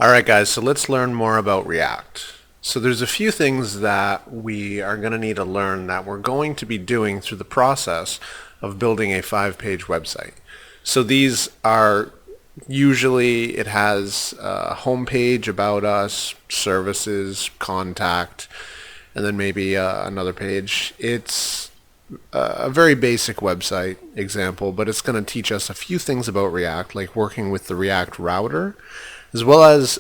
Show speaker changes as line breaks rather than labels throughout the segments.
Alright guys, so let's learn more about React. So there's a few things that we are going to need to learn that we're going to be doing through the process of building a 5-page website. So these are usually, it has a home page, about us, services, contact, and then maybe another page. It's a very basic website example, but it's going to teach us a few things about React, like working with the React router, as well as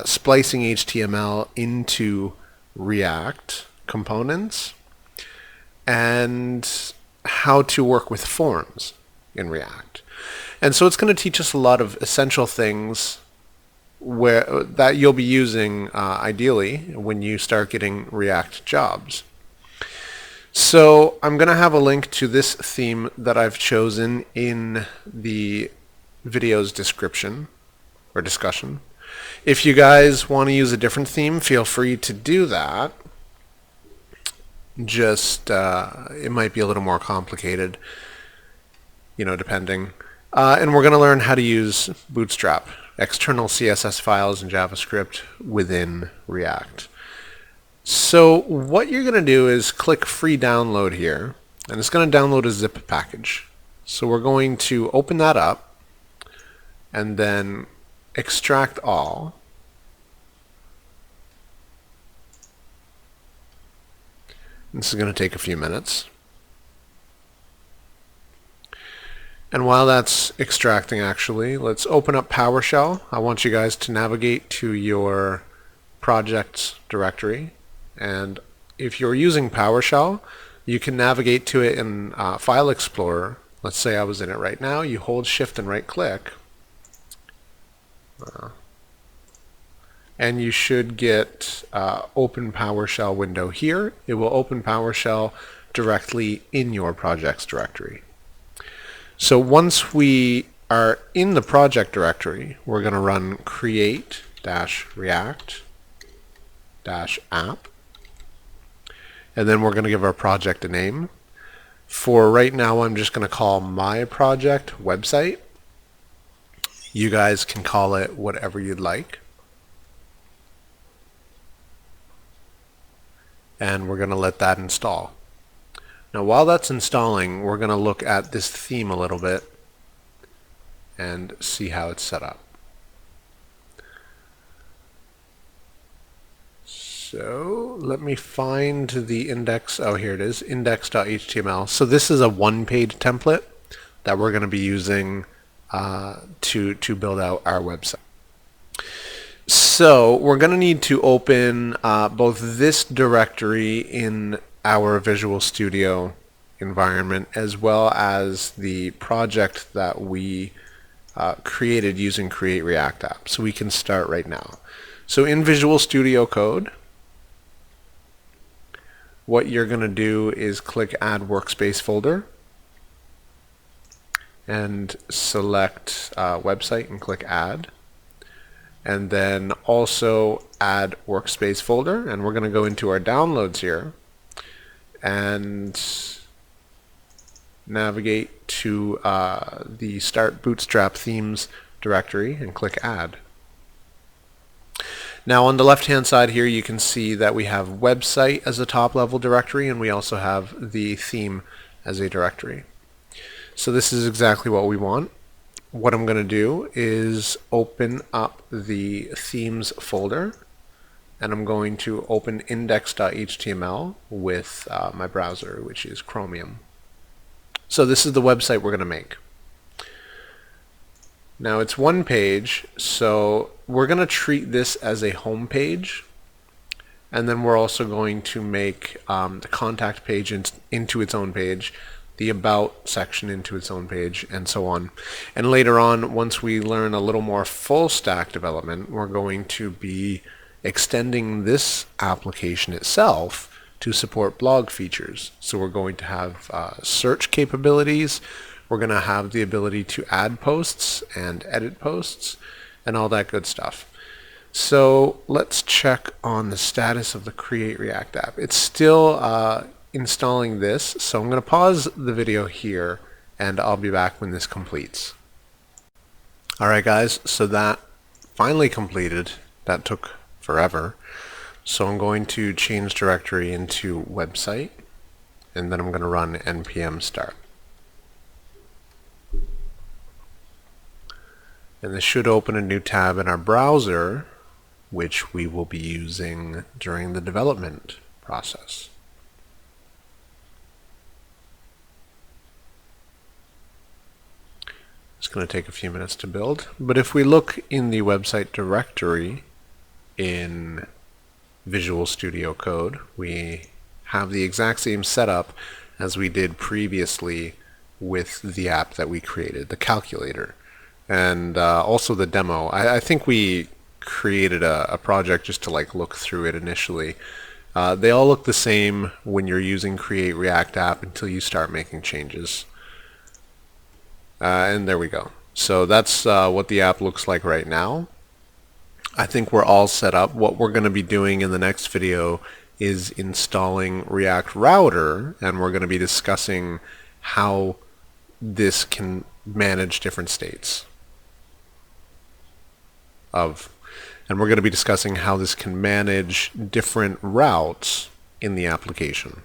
splicing HTML into React components, and how to work with forms in React. And so it's going to teach us a lot of essential things that you'll be using ideally when you start getting React jobs. So I'm going to have a link to this theme that I've chosen in the video's description or discussion. If you guys want to use a different theme, feel free to do that. Just it might be a little more complicated, depending. And we're going to learn how to use Bootstrap, external CSS files and JavaScript within React. So what you're going to do is click free download here, and it's going to download a zip package. So we're going to open that up and then extract all. This is going to take a few minutes. And while that's extracting, actually, let's open up PowerShell. I want you guys to navigate to your projects directory. And if you're using PowerShell, you can navigate to it in File Explorer. Let's say I was in it right now. You hold Shift and right click. And you should get Open PowerShell window here. It will open PowerShell directly in your projects directory. So once we are in the project directory, we're going to run create-react-app. And then we're going to give our project a name. For right now, I'm just going to call my project website. You guys can call it whatever you'd like. And we're going to let that install. Now while that's installing, we're going to look at this theme a little bit and see how it's set up. So let me find the index. Oh, here it is, index.html. So this is a one-page template that we're going to be using to build out our website. So we're going to need to open both this directory in our Visual Studio environment, as well as the project that we created using Create React App. So we can start right now. So in Visual Studio Code, what you're going to do is click Add Workspace Folder and select Website and click Add. And then also Add Workspace Folder, and we're going to go into our downloads here and navigate to the Start Bootstrap Themes directory and click Add. Now on the left hand side here, you can see that we have website as a top level directory, and we also have the theme as a directory. So this is exactly what we want. What I'm going to do is open up the themes folder, and I'm going to open index.html with my browser, which is Chromium. So this is the website we're going to make. Now it's one page, so we're going to treat this as a home page, and then we're also going to make the contact page into its own page, the About section into its own page, and so on. And later on, once we learn a little more full stack development, we're going to be extending this application itself to support blog features. So we're going to have search capabilities. We're going to have the ability to add posts and edit posts and all that good stuff. So let's check on the status of the Create React app. It's still installing this, so I'm going to pause the video here and I'll be back when this completes. Alright guys, so that finally completed, That took forever. So I'm going to change directory into website, and then I'm going to run npm start. And this should open a new tab in our browser, which we will be using during the development process. It's going to take a few minutes to build, but if we look in the website directory in Visual Studio Code, we have the exact same setup as we did previously with the app that we created, the calculator, and also the demo. I think we created a project just to look through it initially. They all look the same when you're using Create React App until you start making changes. And there we go. So that's what the app looks like right now. I think we're all set up. What we're going to be doing in the next video is installing React Router, and we're going to be discussing how this can manage different states and we're going to be discussing how this can manage different routes in the application.